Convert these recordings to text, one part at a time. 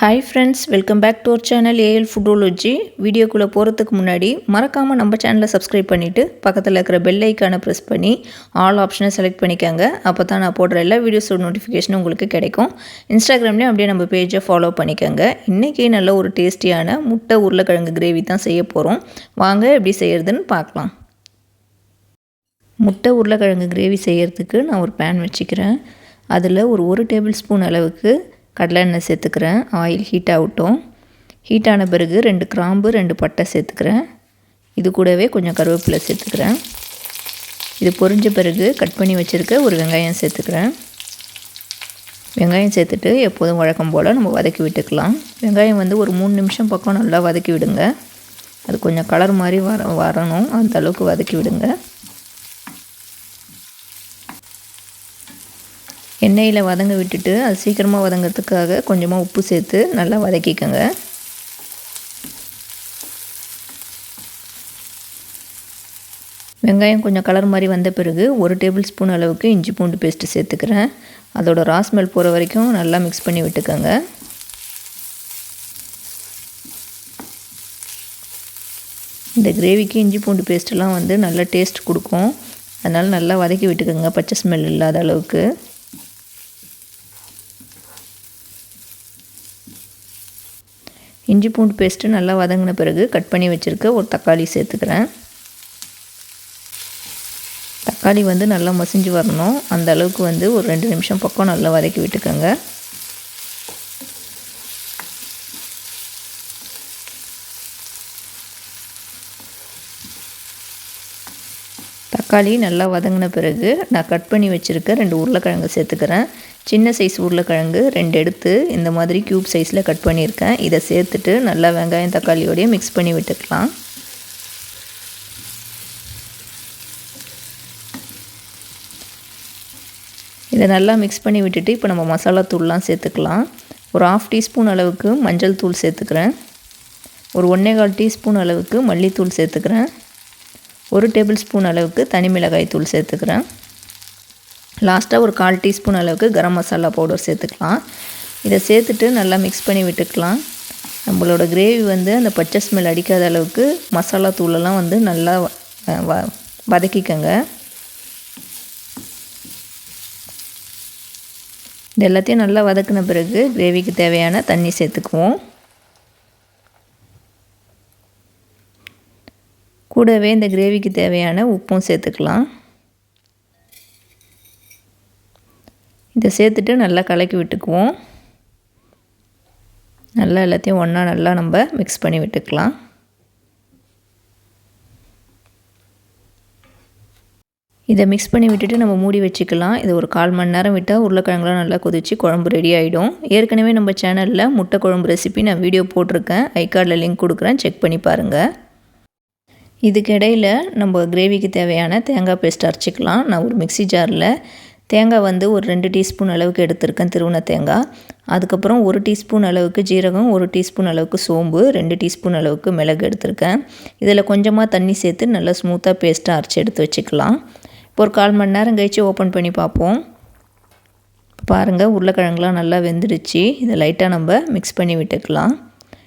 Hi friends, welcome back to our channel AL Foodology. வீடியோக்குள்ள போறதுக்கு முன்னாடி மறக்காம நம்ம சேனலை சப்ஸ்கிரைப் பண்ணிட்டு பக்கத்துல இருக்கிற பெல் ஐகானை பிரஸ் பண்ணி ஆல் ஆப்ஷனை செலக்ட் பண்ணிக்கங்க. அப்பதான் நான் போடுற எல்லா வீடியோஸோட நோட்டிஃபிகேஷன் உங்களுக்கு கிடைக்கும். இன்ஸ்டாகிராம்லயும் அப்படியே நம்ம பேஜை ஃபாலோ பண்ணிக்கங்க. இன்னைக்கு நல்ல ஒரு டேஸ்டியான முட்டை உருளைக்கிழங்கு கிரேவி தான் செய்ய போறோம். வாங்க எப்படி செய்யறதுன்னு பார்க்கலாம். முட்டை உருளைக்கிழங்கு கிரேவி செய்யறதுக்கு நான் ஒரு பேன் வச்சுக்கிறேன். அதில் ஒரு 1 டேபிள் ஸ்பூன் அளவுக்கு கடலை எண்ணெய் சேர்த்துக்கிறேன். ஆயில் ஹீட் ஆகட்டும். ஹீட் ஆன பிறகு 2 கிராம்பு 2 பட்டை சேர்த்துக்கிறேன். இது கூடவே கொஞ்சம் கருவேப்பிலை சேர்த்துக்கிறேன். இது பொரிஞ்ச பிறகு கட் பண்ணி வச்சுருக்க ஒரு வெங்காயம் சேர்த்துக்கிறேன். வெங்காயம் சேர்த்துட்டு எப்போதும் வழக்கம் போல் நம்ம வதக்கி விட்டுக்கலாம். வெங்காயம் வந்து ஒரு 3 நிமிஷம் பக்கம் நல்லா வதக்கி விடுங்க. அது கொஞ்சம் கலர் மாதிரி வரணும், அந்த அளவுக்கு வதக்கி விடுங்க. எண்ணெயில் வதங்க விட்டுட்டு அது சீக்கிரமாக வதங்கிறதுக்காக கொஞ்சமாக உப்பு சேர்த்து நல்லா வதக்கிக்கோங்க. வெங்காயம் கொஞ்சம் கலர் மாதிரி வந்த பிறகு 1 டேபிள் ஸ்பூன் அளவுக்கு இஞ்சி பூண்டு பேஸ்ட்டு சேர்த்துக்கிறேன். அதோட ரா ஸ்மெல் போகிற வரைக்கும் நல்லா மிக்ஸ் பண்ணி விட்டுக்கோங்க. இந்த கிரேவிக்கு இஞ்சி பூண்டு பேஸ்ட்டெல்லாம் வந்து நல்ல டேஸ்ட் கொடுக்கும். அதனால் நல்லா வதக்கி விட்டுக்கோங்க, பச்சை ஸ்மெல் இல்லாத அளவுக்கு. இஞ்சி பூண்டு பேஸ்ட்டு நல்லா வதங்கின பிறகு கட் பண்ணி வச்சுருக்க ஒரு தக்காளி சேர்த்துக்கிறேன். தக்காளி வந்து நல்லா மசிஞ்சு வரணும், அந்த அளவுக்கு வந்து ஒரு 2 நிமிஷம் பக்கம் நல்லா வதக்கி விட்டுக்கோங்க. தக்காளி நல்லா வதங்கின பிறகு நான் கட் பண்ணி வச்சுருக்க 2 உருளைக்கிழங்கு சேர்த்துக்கிறேன். சின்ன சைஸ் உருளைக்கிழங்கு 2 எடுத்து இந்த மாதிரி க்யூப் சைஸில் கட் பண்ணியிருக்கேன். இதை சேர்த்துட்டு நல்லா வெங்காயம் தக்காளியோடையே மிக்ஸ் பண்ணி விட்டுக்கலாம். இதை நல்லா மிக்ஸ் பண்ணி விட்டுட்டு இப்போ நம்ம மசாலா தூள்லாம் சேர்த்துக்கலாம். ஒரு 1/2 டீஸ்பூன் அளவுக்கு மஞ்சள் தூள் சேர்த்துக்கிறேன். ஒரு 1/4 டீஸ்பூன் அளவுக்கு மல்லித்தூள் சேர்த்துக்கிறேன். 1 டேபிள் ஸ்பூன் அளவுக்கு தனி மிளகாய் தூள் சேர்த்துக்கிறேன். லாஸ்ட்டாக ஒரு 1/4 டீஸ்பூன் அளவுக்கு கரம் மசாலா பவுடர் சேர்த்துக்கலாம். இதை சேர்த்துட்டு நல்லா மிக்ஸ் பண்ணி விட்டுக்கலாம். நம்மளோட கிரேவி வந்து அந்த பச்சை ஸ்மெல் அடிக்காத அளவுக்கு மசாலா தூளெல்லாம் வந்து நல்லா வதக்கிக்கங்க. இது எல்லாத்தையும் நல்லா வதக்கின பிறகு கிரேவிக்கு தேவையான தண்ணி சேர்த்துக்குவோம். கூடவே இந்த கிரேவிக்கு தேவையான உப்பும் சேர்த்துக்கலாம். இதை சேர்த்துட்டு நல்லா கலக்கி விட்டுக்குவோம். நல்லா எல்லாத்தையும் ஒன்றா நல்லா நம்ம மிக்ஸ் பண்ணி விட்டுக்கலாம். இதை மிக்ஸ் பண்ணி விட்டுட்டு நம்ம மூடி வச்சுக்கலாம். இது ஒரு 1/4 மணி நேரம் விட்டால் உருளைக்கிழங்குலாம் நல்லா கொதித்து குழம்பு ரெடி ஆகிடும். ஏற்கனவே நம்ம சேனலில் முட்டை குழம்பு ரெசிபி நான் வீடியோ போட்டிருக்கேன். ஐகார்டில் லிங்க் கொடுக்குறேன், செக் பண்ணி பாருங்கள். இதுக்கு இடையில் நம்ம கிரேவிக்கு தேவையான தேங்காய் பேஸ்ட் அரைச்சிக்கலாம். நான் ஒரு மிக்ஸி ஜாரில் தேங்காய் வந்து ஒரு 2 டீஸ்பூன் அளவுக்கு எடுத்திருக்கேன், திருவண்ண தேங்காய். அதுக்கப்புறம் 1 டீஸ்பூன் அளவுக்கு ஜீரகம், 1 டீஸ்பூன் அளவுக்கு சோம்பு, 2 டீஸ்பூன் அளவுக்கு மிளகு எடுத்திருக்கேன். இதில் கொஞ்சமாக தண்ணி சேர்த்து நல்லா ஸ்மூத்தாக பேஸ்ட்டாக அரைச்சி எடுத்து வச்சுக்கலாம். இப்போ ஒரு 1/4 மணி நேரம் கழித்து ஓப்பன் பண்ணி பார்ப்போம். பாருங்கள், உருளைக்கிழங்குலாம் நல்லா வெந்துடுச்சு. இதை லைட்டாக நம்ம மிக்ஸ் பண்ணி விட்டுக்கலாம்.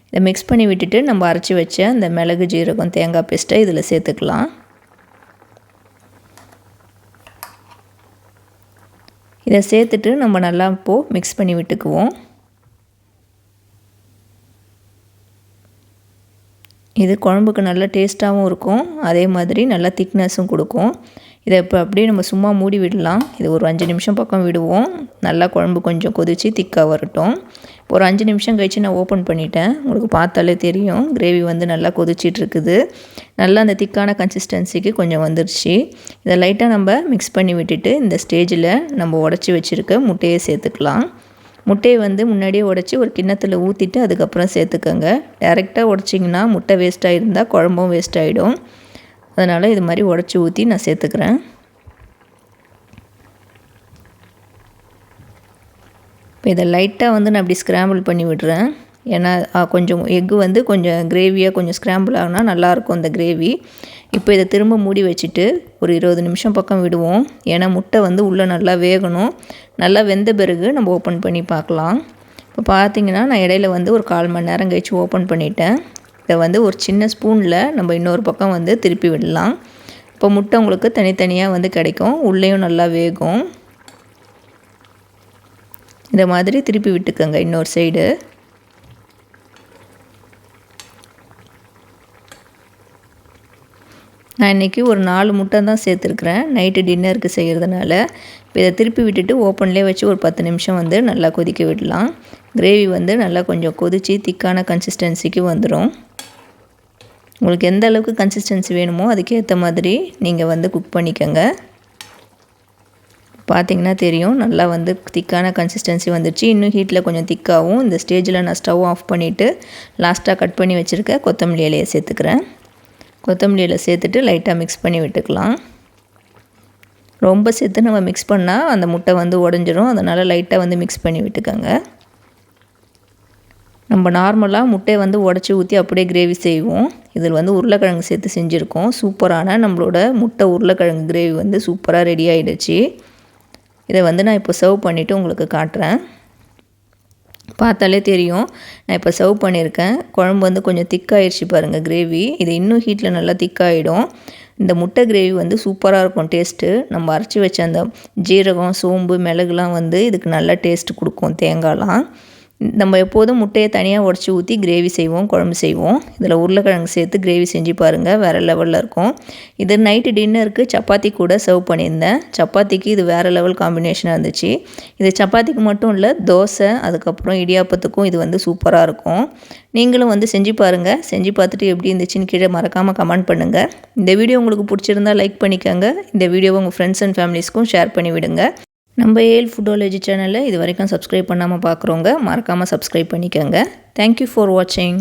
இதை மிக்ஸ் பண்ணி விட்டுட்டு நம்ம அரைச்சி வச்ச இந்த மிளகு ஜீரகம் தேங்காய் பேஸ்ட்டை இதில் சேர்த்துக்கலாம். இதை சேர்த்துட்டு நம்ம நல்லா இப்போது மிக்ஸ் பண்ணி விட்டுக்குவோம். இது குழம்புக்கு நல்ல டேஸ்ட்டாகவும் இருக்கும், அதே மாதிரி நல்லா திக்னஸும் கொடுக்கும். இதை இப்போ அப்படியே நம்ம சும்மா மூடி விடலாம். இது ஒரு 5 நிமிஷம் பக்கம் விடுவோம். நல்லா குழம்பு கொஞ்சம் கொதித்து திக்காக வரட்டும். ஒரு 5 நிமிஷம் கழித்து நான் ஓப்பன் பண்ணிட்டேன். உங்களுக்கு பார்த்தாலே தெரியும், கிரேவி வந்து நல்லா கொதிச்சிட்ருக்குது. நல்லா அந்த திக்கான கன்சிஸ்டன்சிக்கு கொஞ்சம் வந்துருச்சு. இதை லைட்டாக நம்ம மிக்ஸ் பண்ணி விட்டுட்டு இந்த ஸ்டேஜில் நம்ம உடச்சி வச்சுருக்க முட்டையை சேர்த்துக்கலாம். முட்டையை வந்து முன்னாடியே உடச்சி ஒரு கிண்ணத்தில் ஊற்றிட்டு அதுக்கப்புறம் சேர்த்துக்கோங்க. டைரெக்டாக உடச்சிங்கன்னா முட்டை வேஸ்ட்டாக இருந்தால் குழம்பும் வேஸ்ட் ஆகிடும். அதனால் இது மாதிரி உடச்சி ஊற்றி நான் சேர்த்துக்கிறேன். இப்போ இதை லைட்டாக வந்து நான் அப்படி ஸ்க்ராம்பிள் பண்ணி விடுறேன். ஏன்னா கொஞ்சம் எக்கு வந்து கொஞ்சம் கிரேவியாக கொஞ்சம் ஸ்க்ராம்பிள் ஆகுனா நல்லாயிருக்கும் இந்த கிரேவி. இப்போ இதை திரும்ப மூடி வச்சுட்டு ஒரு 20 நிமிஷம் பக்கம் விடுவோம். ஏன்னா முட்டை வந்து உள்ளே நல்லா வேகணும். நல்லா வெந்த பிறகு நம்ம ஓப்பன் பண்ணி பார்க்கலாம். இப்போ பார்த்தீங்கன்னா நான் இடையில வந்து ஒரு 1/4 மணி நேரம் கழிச்சு ஓப்பன் பண்ணிட்டேன். இதை வந்து ஒரு சின்ன ஸ்பூனில் நம்ம இன்னொரு பக்கம் வந்து திருப்பி விடலாம். இப்போ முட்டை உங்களுக்கு தனித்தனியாக வந்து கிடைக்கும், உள்ளேயும் நல்லா வேகும். இந்த மாதிரி திருப்பி விட்டுக்கோங்க இன்னொரு சைடு. நான் இன்றைக்கி ஒரு 4 முட்டை தான் சேர்த்துருக்குறேன் நைட்டு டின்னருக்கு செய்கிறதுனால. இப்போ இதை திருப்பி விட்டுட்டு ஓப்பன்லேயே வச்சு ஒரு 10 நிமிஷம் வந்து நல்லா கொதிக்க விடலாம். கிரேவி வந்து நல்லா கொஞ்சம் கொதித்து திக்கான கன்சிஸ்டன்சிக்கு வந்துடும். உங்களுக்கு எந்த அளவுக்கு கன்சிஸ்டன்சி வேணுமோ அதுக்கேற்ற மாதிரி நீங்கள் வந்து குக் பண்ணிக்கோங்க. பார்த்திங்கன்னா தெரியும் நல்லா வந்து திக்கான கன்சிஸ்டன்சி வந்துடுச்சு. இன்னும் ஹீட்டில் கொஞ்சம் திக்காகவும். இந்த ஸ்டேஜில் நான் ஸ்டவ் ஆஃப் பண்ணிவிட்டு லாஸ்ட்டாக கட் பண்ணி வச்சுருக்க கொத்தமல்லி இலையை சேர்த்துக்கிறேன். கொத்தமல்லி இலை சேர்த்துட்டு லைட்டாக மிக்ஸ் பண்ணி விட்டுக்கலாம். ரொம்ப சேர்த்து நம்ம மிக்ஸ் பண்ணால் அந்த முட்டை வந்து உடஞ்சிரும். அதனால் லைட்டாக வந்து மிக்ஸ் பண்ணி விட்டுக்கோங்க. நம்ம நார்மலாக முட்டையை வந்து உடச்சி ஊற்றி அப்படியே கிரேவி செய்வோம். இதில் வந்து உருளைக்கிழங்கு சேர்த்து செஞ்சுருக்கோம். சூப்பரான நம்மளோட முட்டை உருளைக்கிழங்கு கிரேவி வந்து சூப்பராக ரெடி ஆகிடுச்சு. இதை வந்து நான் இப்போ சர்வ் பண்ணிவிட்டு உங்களுக்கு காட்டுறேன். பார்த்தாலே தெரியும் நான் இப்போ சர்வ் பண்ணியிருக்கேன். குழம்பு வந்து கொஞ்சம் திக்காகிடுச்சு பாருங்கள் கிரேவி. இது இன்னும் ஹீட்டில் நல்லா திக்காகிடும். இந்த முட்டை கிரேவி வந்து சூப்பராக இருக்கும் டேஸ்ட்டு. நம்ம அரைச்சி வச்ச அந்த ஜீரகம், சோம்பு, மிளகுலாம் வந்து இதுக்கு நல்ல டேஸ்ட்டு கொடுக்கும். தேங்காய்லாம் நம்ம எப்போதும் முட்டையை தனியாக உடச்சி ஊற்றி கிரேவி செய்வோம், குழம்பு செய்வோம். இதில் உருளைக்கிழங்கு சேர்த்து கிரேவி செஞ்சு பாருங்கள், வேறு லெவலில் இருக்கும். இது நைட்டு டின்னருக்கு சப்பாத்தி கூட சர்வ் பண்ணியிருந்தேன். சப்பாத்திக்கு இது வேறு லெவல் காம்பினேஷனாக இருந்துச்சு. இது சப்பாத்திக்கு மட்டும் இல்லை, தோசை அதுக்கப்புறம் இடியாப்பத்துக்கும் இது வந்து சூப்பராக இருக்கும். நீங்களும் வந்து செஞ்சு பாருங்கள். செஞ்சு பார்த்துட்டு எப்படி இருந்துச்சுன்னு கீழே மறக்காமல் கமெண்ட் பண்ணுங்கள். இந்த வீடியோ உங்களுக்கு பிடிச்சிருந்தால் லைக் பண்ணிக்கோங்க. இந்த வீடியோவை உங்கள் ஃப்ரெண்ட்ஸ் அண்ட் ஃபேமிலிஸ்க்கும் ஷேர் பண்ணி விடுங்க. நம்ம ஏல் ஃபுட்டோலஜி சேனலை இது வரைக்கும் சப்ஸ்கிரைப் பண்ணாமல் பார்க்குறவங்க மறக்காமல் சப்ஸ்கிரைப் பண்ணிக்கோங்க. தேங்க்யூ ஃபார் வாட்சிங்.